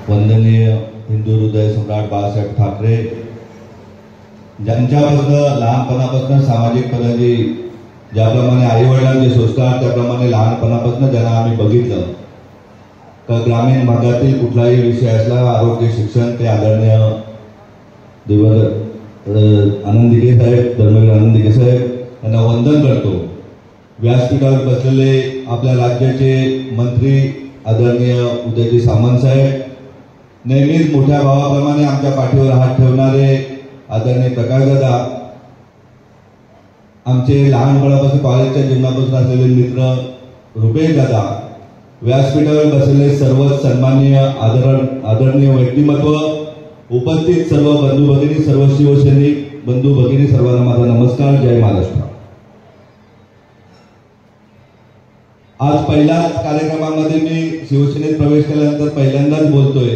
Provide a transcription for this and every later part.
वंदनीय हिंदू हृदय सम्राट बाळासाहेब ठाकरे ज्यांच्यापासून लहानपणापासून सामाजिक पदाची ज्याप्रमाणे आई वडिलांचे संस्कार त्याप्रमाणे लहानपणापासून ज्यांना आम्ही बघितलं तर ग्रामीण भागातील कुठलाही विषय असला आरोग्य शिक्षण ते आदरणीय आनंद दिघे साहेब धर्मवीर आनंद दिघे साहेब यांना वंदन करतो। व्यासपीठावर बसलेले आपल्या राज्याचे मंत्री आदरणीय उदयजी सामंत साहेब, नेहमीच मोठ्या भावाप्रमाणे आमच्या पाठीवर हात ठेवणारे आदरणीय प्रकाशदादा, आमचे लहानपणापासून कॉलेजच्या जीवनापासून असलेले मित्र रुपेश दादा, व्यासपीठावर बसलेले सर्व सन्माननीय आदरणीय व्यक्तिमत्व, उपस्थित सर्व बंधू भगिनी, सर्व शिवसैनिक बंधू भगिनी, सर्वांना माझा नमस्कार। जय महाराष्ट्र। आज पहिल्याच कार्यक्रमामध्ये मी शिवसेनेत प्रवेश केल्यानंतर पहिल्यांदाच बोलतोय।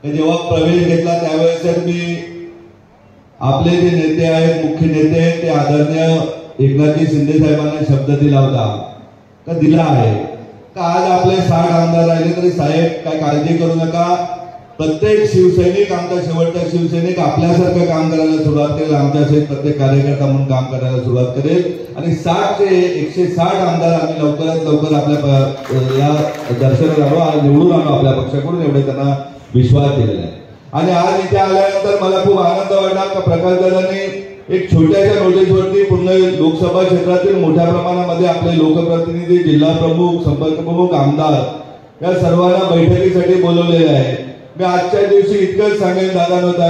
जेव्हा प्रवेश घेतला त्यावेळेस मी आपले जे नेते आहेत, मुख्य नेते आहेत, ते आदरणीय एकनाथजी शिंदे साहेबांना शब्द दिला होता का दिला आहे का आज आपले 60 आमदार राहिले तरी साहेब काय काळजी करू नका, प्रत्येक शिवसैनिक आमचा शेवटचा शिवसैनिक आपल्यासारखं काम करायला सुरुवात करेल, आमच्यासहित प्रत्येक कार्यकर्ता म्हणून काम करायला सुरुवात करेल आणि 160 आमदार आम्ही लवकरात लवकर आपल्या या दर्शनाला आलो आणि निवडून आलो आपल्या पक्षाकडून, एवढे त्यांना विश्वास दिलेला आहे। आणि आज इथे आल्यानंतर मला खूप आनंद वाटला का प्रकाशदादांनी एक छोट्याशा नोटीसवरती पूर्ण लोकसभा क्षेत्रातील मोठ्या प्रमाणामध्ये आपले लोकप्रतिनिधी, जिल्हा प्रमुख, संपर्क प्रमुख, आमदार या सर्वांना बैठकीसाठी बोलवलेले आहे। मी आजच्या दिवशी इतकंच सांगेन दादा नव्हता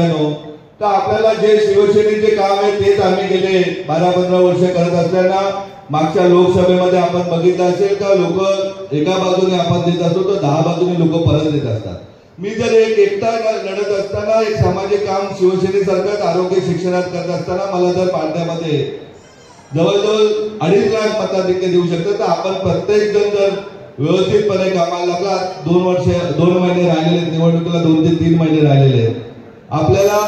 तर आपल्याला जे शिवसेनेचे काम आहे तेच आम्ही गेले 12-15 वर्ष करत असताना मागच्या लोकसभेमध्ये आपण बघितलं असेल का लोक एका बाजूने आपण देत असतो तर 10 बाजूने लोक परत देत असतात। मी जर एकटा लढत असताना एक सामाजिक काम शिवसेनेसारखंच आरोग्य शिक्षणात करत असताना मला जर पाडण्यामध्ये जवळजवळ 2.5 लाख मताधिक्य देऊ शकतं तर आपण प्रत्येक जण जर व्यवस्थितपणे कामाला लागला, 2 महिने राहिलेले निवडणुकीला, 2 ते 3 महिने राहिलेले आहेत आपल्याला।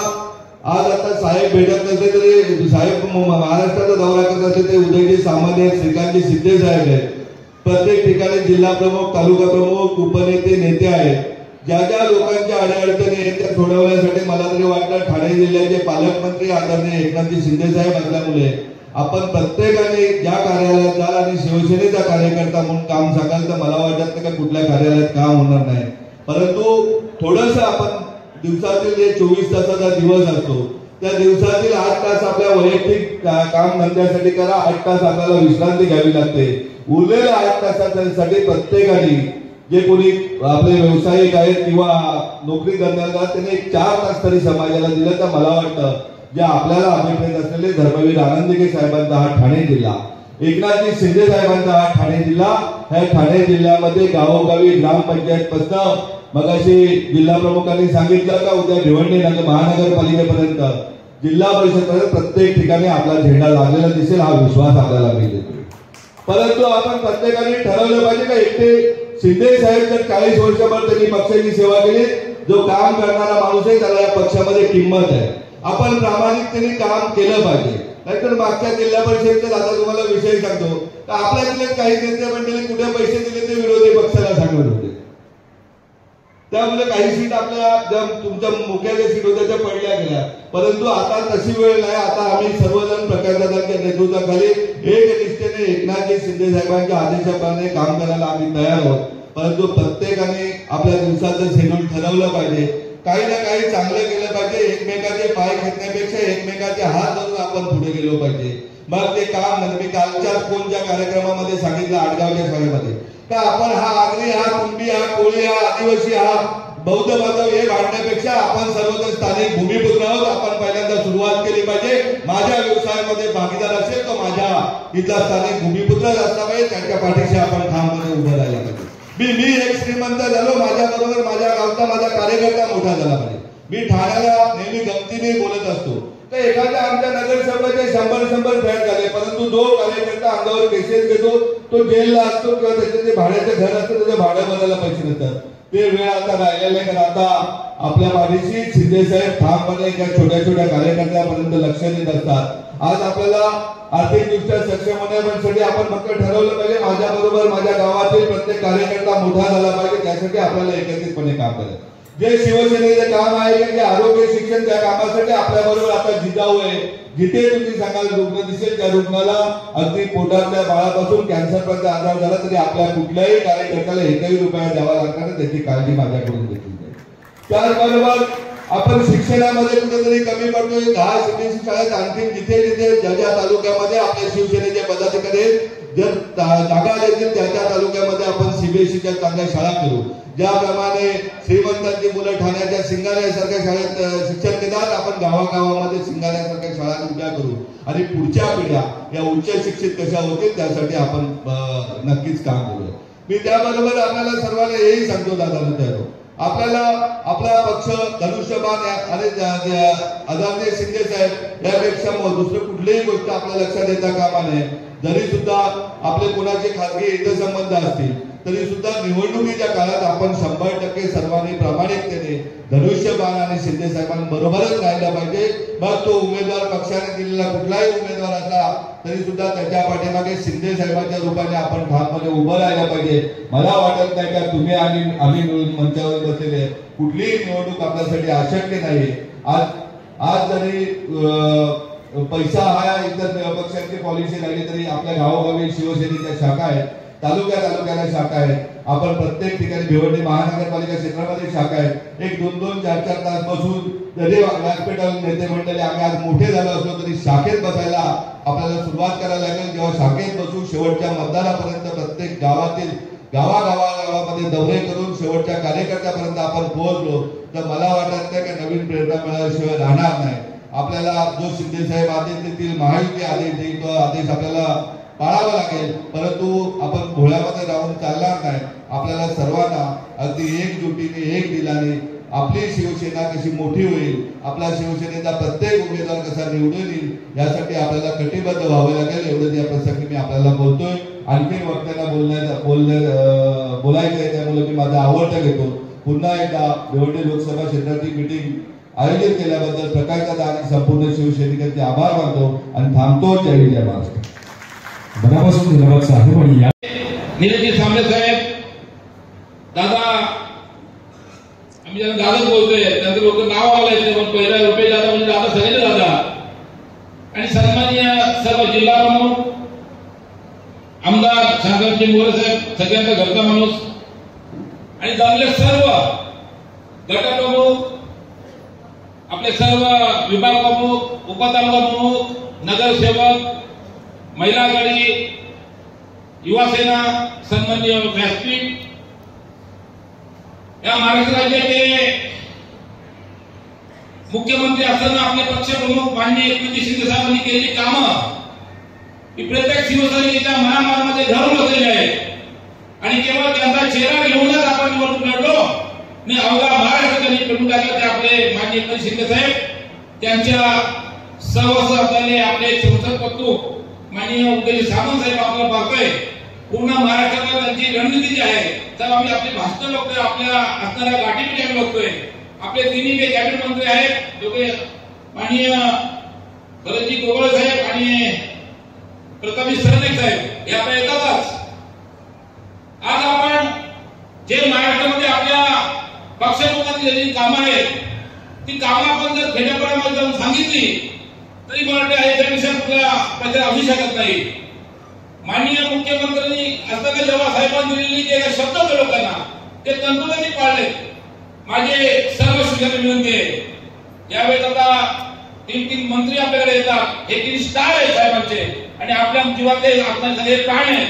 आज आता साहेब भेटत नसले तरी साहेब महाराष्ट्राचा दौरा करत असले ते उदयजी सामंत आहेत, श्रीकांतजी शिंदे साहेब आहेत, प्रत्येक ठिकाणी जिल्हा प्रमुख, तालुका प्रमुख, उपनेते, नेते आहेत। ज्या ज्या लोकांच्या अडचणी आहेत त्या सोडवण्यासाठी मला तरी वाटतं ठाणे जिल्ह्याचे पालकमंत्री आदरणीय एकनाथजी शिंदे साहेब असल्यामुळे आपण प्रत्येकाने ज्या कार्यालयात जाल आणि शिवसेनेचा कार्यकर्ता म्हणून काम सांगाल तर मला वाटत नाही का कुठल्या कार्यालयात काम होणार नाही, परंतु थोडंसं आपण दिवसातील जे 24 तासाचा दिवस असतो त्या दिवसातील 8 तास आपल्या वैयक्तिक काम धंद्यासाठी करा, 8 तास आपल्याला विश्रांती घ्यावी लागते। उरलेल्या 8 तासासाठी प्रत्येकाने जे कोणी आपले व्यावसायिक आहेत किंवा नोकरी करणारे त्यांनी 4 तास तरी समाजाला दिलं तर मला वाटतं जे आपल्याला अभिप्रेत असलेले धर्मवीर आनंद दिघे साहेबांचा हा ठाणे जिल्हा, एकनाथजी शिंदे साहेबांचा हा ठाणे जिल्हा, ह्या ठाणे जिल्ह्यामध्ये गावोगावी ग्रामपंचायत पासून मगाशी जिल्हा प्रमुखांनी सांगितलं का उद्या भिवंडी महानगरपालिकेपर्यंत जिल्हा परिषद प्रत्येक ठिकाणी आपला झेंडा लागलेला दिसेल, हा विश्वास आपल्याला मिळतो। परंतु आपण प्रत्येकाने ठरवलं पाहिजे का एकटे शिंदे साहेब जर 40 वर्षभर त्यांनी पक्षाची सेवा केली, जो काम करणारा माणूस आहे त्याला या पक्षामध्ये किंमत आहे, आपण प्रामाणिकतेने काम केलं पाहिजे। नाहीतर मागच्या जिल्हा परिषदेचा आता तुम्हाला विषय सांगतो तर आपल्या जिल्ह्यात काही नेते मंडळी कुठे पैसे दिले ते विरोधी पक्षाला सांगत होते, त्यामुळे काही सीट आपल्या तुमच्या मुख्य ज्या सीट होत्या त्या पडल्या गेल्या, परंतु आता तशी वेळ नाही। आता आम्ही सर्वजण प्रकाशदादांच्या नेतृत्वाखाली एक निष्ठेने एकनाथजी शिंदे साहेबांच्या आदेशाप्रमाणे काम करायला आम्ही तयार आहोत, परंतु प्रत्येकाने आपल्या दिवसाचं शेड्यूल ठरवलं पाहिजे, काही ना काही चांगलं केलं पाहिजे, एकमेकाचे पाय खेचण्यापेक्षा एकमेकाचे हात धरून आपण पुढे गेलो पाहिजे। मग ते काम मी कालच्या कोणत्या कार्यक्रमामध्ये सांगितलं आडगावच्या शाळेमध्ये का आपण हा आगरी, हा कुंभी, हा कोळी, हा आदिवासी, हा बौद्ध बांधव हे भांडण्यापेक्षा आपण सर्वजण स्थानिक भूमिपुत्र आहोत, आपण पहिल्यांदा सुरुवात केली पाहिजे। माझ्या व्यवसायामध्ये भागीदार असेल तर माझ्या इथला स्थानिक भूमिपुत्र असला पाहिजे, त्यांच्या पाठीशी आपण ठामपणे उभं राहायला पाहिजे। मी एक श्रीमंत झालो, माझ्या बरोबर माझ्या गावचा माझा कार्यकर्ता मोठा झाला पाहिजे। मी ठाण्याला नेहमी गमतीने बोलत असतो तर एखाद्या आमच्या नगरसेवकाचे 100 फ्लॅट झाले, परंतु जो कार्यकर्ता अंगावर केसेस घेतो तो जेलला असतो किंवा त्याचे जे भाड्याचे घर असतं त्याचे भाडं भरायला पैसे नसतात, ते वेळ आता राहिलेला नाही। कारण आता आपल्या पाठीशी शिंदे साहेब ठामपणे एका छोट्या छोट्या कार्यकर्त्यापर्यंत लक्ष देत असतात। आज आपल्याला आर्थिकदृष्ट्या सक्षम होण्यासाठी आपण फक्त ठरवलं पाहिजे माझ्या बरोबर माझ्या गावातील प्रत्येक कार्यकर्ता मोठा झाला पाहिजे, त्यासाठी आपल्याला एकत्रितपणे काम करायचं। जे शिवसेनेचे काम आहे की आरोग्य शिक्षण त्या कामासाठी आपल्या बरोबर आता जिजाऊ आहे. जिथे तुम्ही सांगाल रुग्ण दिसेल त्या रुग्णाला अगदी पोटातल्या बाळापासून कॅन्सरपर्यंत आजार झाला तरी आपल्या कुठल्याही कार्यकर्त्याला एकही रुपया द्यावा लागणार नाही, त्याची काळजी माझ्याकडून घेतली जाईल. त्याचबरोबर आपण शिक्षणामध्ये कुठेतरी कमी पडतोय. 10 सीबीएसई शाळेत आणखी जिथे जिथे ज्या तालुक्यामध्ये आपल्या शिवसेनेचे पदाधिकारी जर जागा देतील त्या तालुक्यामध्ये आपण सीबीएसईच्या चांगल्या शाळा करू. ज्याप्रमाणे श्रीमंतांची मुलं ठाण्याच्या सिंगाऱ्यासारख्या शाळेत शिक्षण घेतात, आपण गावागावामध्ये सिंगाऱ्यासारख्या शाळा उभ्या करू आणि पुढच्या पिढ्या या उच्च शिक्षित कशा होतील त्यासाठी आपण नक्कीच काम करूया. मी त्याबरोबर आपल्याला सर्वांना हेही सांगतो दादा मित्रांनो, आपल्याला आपला पक्ष धनुष्यबाण आणि आदरणीय शिंदे साहेब यापेक्षा दुसरं कुठलीही गोष्ट आपल्या लक्षात येता कामा नये. जरी सुद्धा आपले कोणाचे खासगी हितसंबंध असतील तरी सुद्धा निवडणुकीच्या काळात आपण 100% सर्वांनी प्रामाणिकतेने धनुष्यबाण आणि शिंदे साहेबांबरोबरच राहिला पाहिजे. मग तो उमेदवार पक्षाने दिलेला कुठलाही उमेदवार असला तरी सुद्धा त्याच्या पाठीमागे शिंदे साहेबांच्या रूपाने आपण ठामपणे उभं राहायला पाहिजे. मला वाटत नाही का तुम्ही आणि आम्ही मिळून मंचावर बसलेले कुठलीही निवडणूक आपल्यासाठी अशक्य नाही. आज जरी पैसा हा इतर पक्षांची पॉलिसी राहिली तरी आपल्या गावोगावी शिवसेनेच्या शाखा आहेत, तालुक्याला शाखा आहेत. आपण प्रत्येक ठिकाणी भिवंडी महानगरपालिका क्षेत्रामध्ये शाखा आहेत. 1-2, 4-4 तास बसून जरी व्यासपीठावर नेते मंडळी आम्ही आज मोठे झालो असलो तरी शाखेत बसायला आपल्याला सुरुवात करायला लागेल. जेव्हा शाखेत बसू शेवटच्या मतदारापर्यंत प्रत्येक गावातील गावागावामध्ये दौरे करून शेवटच्या कार्यकर्त्यापर्यंत आपण पोहोचलो तर मला वाटत नाही की नवीन प्रेरणा मिळाल्याशिवाय राहणार नाही. आपल्याला जो शिंदे साहेब आदेश देतील, महायुती आदेश देईल, तो आदेश आपल्याला पाळावा लागेल. परंतु आपण भोळ्यामध्ये राहून चालणार नाही. आपल्याला सर्वांना अगदी एकजुटीने एक दिलाने आपली शिवसेना कशी मोठी होईल, आपला शिवसेनेचा प्रत्येक उमेदवार कसा निवडून येईल यासाठी आपल्याला कटिबद्ध व्हावे लागेल. एवढं या प्रसंगी मी आपल्याला बोलतोय. आणखी वक्त्यांना बोलायचं आहे त्यामुळे मी माझा आवडता घेतो. पुन्हा एकदा भिवंडी लोकसभा क्षेत्राची मीटिंग आयोजित केल्याबद्दल प्रकाश दादा आणि संपूर्ण शिवसैनिकांचे आभार मानतो आणि थांबतो. जय महाराष्ट्र. मनापासून धन्यवाद साहेब. आणि या निलेश सांबळे साहेब दादा, आम्ही ज्यांना दादाच बोलतोय त्यांचं लोक नाव आलायचे पण पहिला रुपये दादा म्हणजे दादा सगळे दादा. आणि सन्माननीय सर्व जिल्हा प्रमुख आमदार शांताराम मोरे साहेब, सगळ्यांचा घरचा माणूस आणि जमले सर्व गटप्रमुख, आपले सर्व विभाग प्रमुख, उपतालुका प्रमुख, नगरसेवक, महिला आघाडी, युवा सेना, सन्माननीय व्यासपीठ, या महाराष्ट्र राज्याचे मुख्यमंत्री असताना आपले पक्षप्रमुख माननीय एकनाथ शिंदे साहेबांनी केलेली कामं ही प्रत्येक शिवसैनिकाच्या मनामध्ये घरून बसलेली आहे. आणि केवळ त्यांचा चेहरा घेऊनच आपण निवडणूक लढलो आणि अवघा महाराष्ट्र त्यांनी पेटून टाकला. ते आपले माननीय एकनाथ शिंदे साहेब, त्यांच्या सर्व असलेले आपले संसदपटू माननीय उदय सामंत साहेब आपल्याला पाहतोय. पूर्ण महाराष्ट्रात त्यांची रणनीती जी आहे तर आम्ही आपली भाषण बघतोय, आपल्या असणाऱ्या गाठीपिटी आम्ही बघतोय. आपले तिन्ही कॅबिनेट मंत्री आहेत दोघे माननीय भरतजी गोगोळे साहेब आणि प्रतापजी सरनाईक साहेब हे आता येतातच. आज आपण जे महाराष्ट्रामध्ये आपल्या पक्षप्रमुखांनी जी कामं आहेत ती कामं आपण जर खेड्यापाड्यामध्ये जाऊन सांगितली तरी मला वाटतं याच्यापेक्षा आपल्याला पत्र असू शकत नाही. माननीय मुख्यमंत्र्यांनी असताना जेव्हा साहेबांनी दिलेली जे शब्द होते लोकांना ते तंतोतंत पाळले. माझे सर्व शिक्षक विनंती आहे, यावेळेस आता 3 मंत्री आपल्याकडे येतात. हे 3 स्टार आहेत साहेबांचे आणि आपल्या जीवातले आपल्या सगळे प्राण आहेत.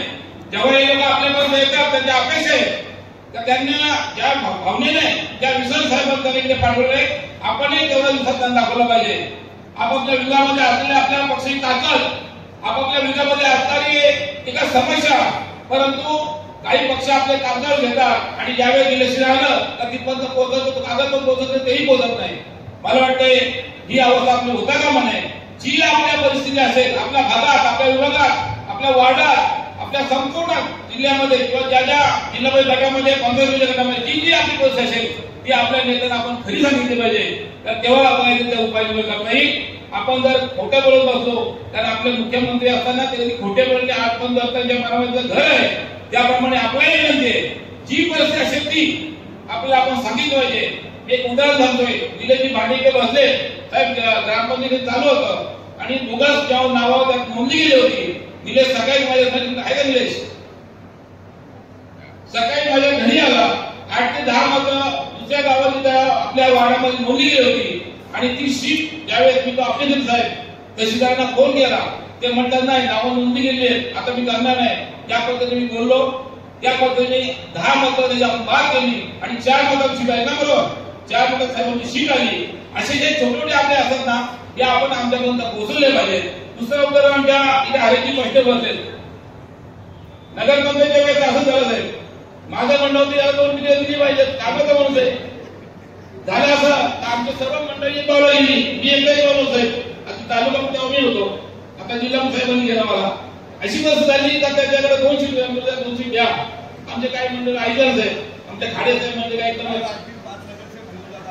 जेव्हा हे लोक आपल्यापर्यंत येतात त्यांच्या अपेक्षा आहे तर त्यांना ज्या भावनेने ज्या विसर साहेबांकडे पाठवले आपणही तेवढा विसर त्यांना दाखवला पाहिजे. आपापल्या विभागामध्ये असलेल्या आपल्या पक्षाची ताकद, आपापल्या विभागामध्ये असणारी एका समस्या, परंतु काही पक्ष आपले कागदावर घेतात आणि ज्यावेळेस इलेक्शन आलं तर तिथपर्यंत पोहोचत कागद पण पोहोचत तेही पोहोचत नाही. मला वाटतंय ही अवस्था आपली होता कामा नये. जी आपल्या परिस्थिती असेल आपल्या भागात, आपल्या विभागात, आपल्या वार्डात, आपल्या संपूर्ण जिल्ह्यामध्ये किंवा ज्या जिल्हा गटामध्ये 15 गटामध्ये जी आपली परिस्थिती असेल ती आपल्या नेत्यांना आपण खरी सांगितली पाहिजे. तर तेव्हा आपण त्या उपाययोजना करत नाही. आपण जर खोटे बोलत बसलो तर आपले मुख्यमंत्री असताना त्यांनी खोटे बोलले आपण जर त्यांच्या मनामध्ये घर आहे त्याप्रमाणे आपल्याही विनंती आहे जी परिस्थिती असेल ती आपल्याला आपण सांगितलं पाहिजे. एक उदाहरण सांगतोय. निलेशजी भांडेकर बसले साहेब, ग्रामपंचायतीत चालू होतं आणि दोघांच जेव्हा नावावर त्यात नोंदणी गेली होती. निलेश सकाळी माझ्या घरी आहे का? निलेश सकाळी माझ्या घरी आला. 8 ते 10 मतं दुसऱ्या गावात आपल्या वार्डामध्ये नोंदणी गेली होती आणि ती सीट ज्यावेळेस मी तो अभिनंदन साहेब तहसीलदारांना फोन केला, ते म्हणतात नाही नावं नोंदणी गेली आहेत, आता मी करणार नाही. या पद्धतीने मी बोललो. त्या पद्धतीने 10 मतं त्याची आपण बाद केली आणि 4 मतांची सीट आहे ना, बरोबर 4 मतात साहेबांची सीट आली. असे जे छोटे छोटे आपले असतात ना, या आपण आमच्यापर्यंत पोहोचवले पाहिजे. दुसरं उत्तर आमच्या इथे हरेची स्पष्ट भरले. नगरपंचायतीच्या वेळेस असं झालं साहेब, माझं म्हणणं होतं याला 2 मिलियन दिली पाहिजे, कामाचा माणूस आहे. झालं असं आमच्या सर्व मंडळी बावळा गेली, मी एकदाही बोललो साहेब. आता तालुका तेव्हा मी होतो, आता जिल्हा साहेबांनी गेला मला. अशी गोष्ट झाली का त्याच्याकडे 2 सीट घ्या. आमचे काही मंडळ ऐकलं साहेब, आमच्या खाडे साहेब म्हणजे काय करणार.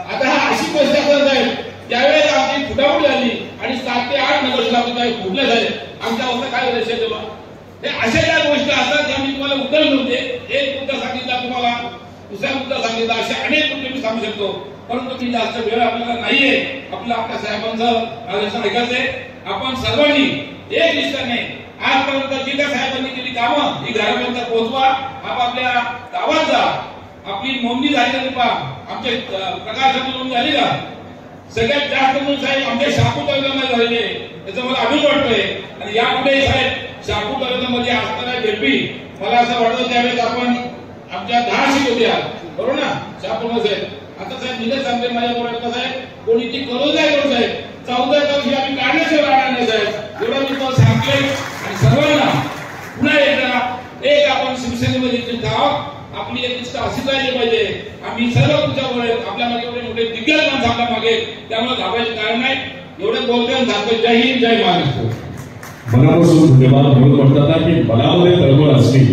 आता हा अशी गोष्ट असं साहेब, त्यावेळेस आमची फुटाफूट झाली आणि 7 ते 8 नगरसेवक काही फुटले साहेब. आमच्या अवस्था काय होईल तेव्हा. हे अशा ज्या गोष्टी असतात त्या मी तुम्हाला उत्तर नव्हते. एक मुद्दा सांगितला तुम्हाला, दुसरा मुद्दा सांगितला, असे अनेक मुद्दे मी सांगू शकतो. परंतु मी जास्त वेळ आपल्याला नाहीये. आपल्या साहेबांचं ऐकायचंय. आपण सर्वांनी एक निष्ठाने आजपर्यंत जी काय साहेबांनी केली कामं ही घरापर्यंत पोहोचवा. आपापल्या गावात जा. आपली नोंदणी झाली का पहा, आमच्या प्रकाशाची नोंदणी झाली का? सगळ्यात जास्त नोंद साहेब आमच्या शापूर तालुक्यामध्ये झालेली आहे. त्याचा मला अभिमान वाटतोय. आणि यापुढे साहेब शापूर तालुक्यामध्ये असताना झेडपी मला असं वाटतं त्यावेळेस आपण आमच्या 10 सीट होत्या, बरोबर ना शापूरमध्ये साहेब. आता साहेब निलेश सांगते माझ्या बोलायला साहेब, कोणी ती करू द्या करू साहेब. 14 वर्षी आम्ही काढल्याशिवाय राहणार नाही साहेब. एवढं मी तो सांगते. आणि सर्वांना पुन्हा एकदा एक आपण शिवसेनेमध्ये गाव आपली एक निष्ठा अशी राहिली पाहिजे. आम्ही सर्व तुमच्यामुळे आपल्या मागे एवढे मोठे दिग्गज माणसं आपल्या मागे, त्यामुळे घाबरायचे कारण नाही. एवढे बोलतोय आणि सांगतोय. जय हिंद, जय महाराष्ट्र. मनापासून धन्यवाद. म्हणून म्हणतात ना की मनामध्ये तळमळ असली